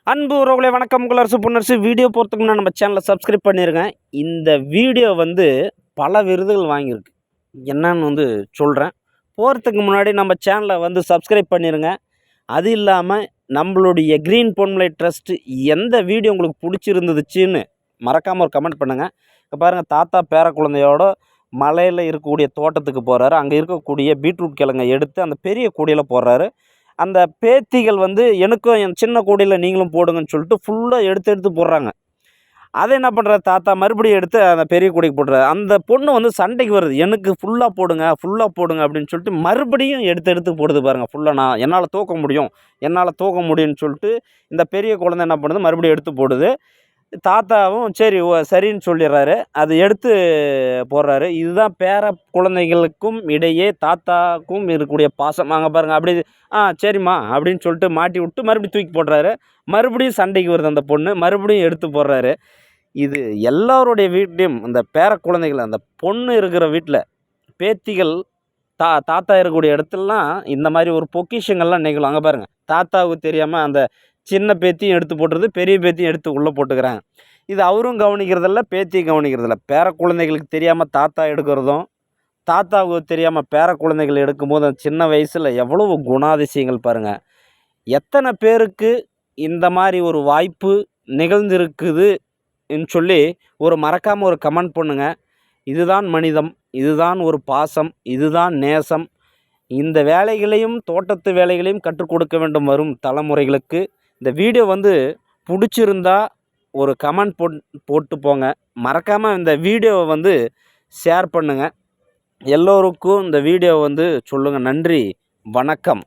அன்பு உறவுகளே வணக்கம். உங்கள் அரசு புன்னரசு. வீடியோ போகிறதுக்கு முன்னாடி நம்ம சேனலை சப்ஸ்கிரைப் பண்ணியிருக்கேன். இந்த வீடியோ பல விருதுகள் வாங்கியிருக்கு. என்னன்னு சொல்கிறேன். போகிறதுக்கு முன்னாடி நம்ம சேனலை சப்ஸ்கிரைப் பண்ணிடுங்க. அது இல்லாமல் நம்மளுடைய க்ரீன் பொன்மலை ட்ரஸ்ட்டு எந்த வீடியோ உங்களுக்கு பிடிச்சிருந்துச்சுன்னு மறக்காமல் ஒரு கமெண்ட் பண்ணுங்கள். இப்போ பாருங்கள், தாத்தா பேர குழந்தையோட மலையில் இருக்கக்கூடிய தோட்டத்துக்கு போகிறாரு. அங்கே இருக்கக்கூடிய பீட்ரூட் கிழங்கை எடுத்து அந்த பெரிய கூடையில் போடுறாரு. அந்த பேத்திகள் எனக்கும் என் சின்ன கூடையில் நீங்களும் போடுங்கன்னு சொல்லிட்டு ஃபுல்லாக எடுத்து எடுத்து போடுறாங்க. அதை என்ன பண்ணுறாரு தாத்தா, மறுபடியும் எடுத்து அந்த பெரிய கூடைக்கு போடுறாரு. அந்த பொண்ணு சண்டைக்கு வருது, எனக்கு ஃபுல்லாக போடுங்க ஃபுல்லாக போடுங்க அப்படின்னு சொல்லிட்டு மறுபடியும் எடுத்து எடுத்து போடுது பாருங்கள். ஃபுல்லாக நான் என்னால் தூக்க முடியும்னு சொல்லிட்டு இந்த பெரிய குழந்தை என்ன பண்ணுது, மறுபடியும் எடுத்து போடுது. தாத்தாவும் சரி சரின்னு சொல்லிடுறாரு. அது எடுத்து போடுறாரு. இதுதான் பேர குழந்தைகளுக்கும் இடையே தாத்தாக்கும் இருக்கக்கூடிய பாசம். அங்கே பாருங்கள், அப்படி சரிம்மா அப்படின்னு சொல்லிட்டு மாட்டி விட்டு மறுபடியும் தூக்கி போடுறாரு. மறுபடியும் சண்டைக்கு வருது அந்த பொண்ணு, மறுபடியும் எடுத்து போடுறாரு. இது எல்லோருடைய வீட்லேயும் இந்த பேர குழந்தைகள், அந்த பொண்ணு இருக்கிற வீட்டில் பேத்திகள் தாத்தா இருக்கக்கூடிய இடத்துலலாம் இந்த மாதிரி ஒரு பொக்கிஷங்கள்லாம் நிகழும். அங்கே பாருங்கள், தாத்தாவுக்கு தெரியாமல் அந்த சின்ன பேத்தியும் எடுத்து போட்டுறது, பெரிய பேத்தியும் எடுத்து உள்ளே போட்டுக்கிறாங்க. இது அவரும் கவனிக்கிறதில்ல, பேத்தியும் கவனிக்கிறதில்ல. பேர குழந்தைகளுக்கு தெரியாமல் தாத்தா எடுக்கிறதும், தாத்தாவுக்கு தெரியாமல் பேர குழந்தைகள் எடுக்கும்போது அந்த சின்ன வயசில் எவ்வளவு குணாதிசயங்கள் பாருங்கள். எத்தனை பேருக்கு இந்த மாதிரி ஒரு வாய்ப்பு நிகழ்ந்திருக்குதுன்னு சொல்லி மறக்காமல் ஒரு கமெண்ட் பண்ணுங்கள். இதுதான் மனிதம், இதுதான் ஒரு பாசம், இதுதான் நேசம். இந்த வேலைகளையும் தோட்டத்து வேலைகளையும் கற்றுக் கொடுக்க வேண்டும் வரும் தலைமுறைகளுக்கு. இந்த வீடியோ பிடிச்சிருந்தா ஒரு கமெண்ட் போட்டு போங்க. மறக்காமல் இந்த வீடியோவை ஷேர் பண்ணுங்கள். எல்லோருக்கும் இந்த வீடியோ சொல்லுங்கள். நன்றி, வணக்கம்.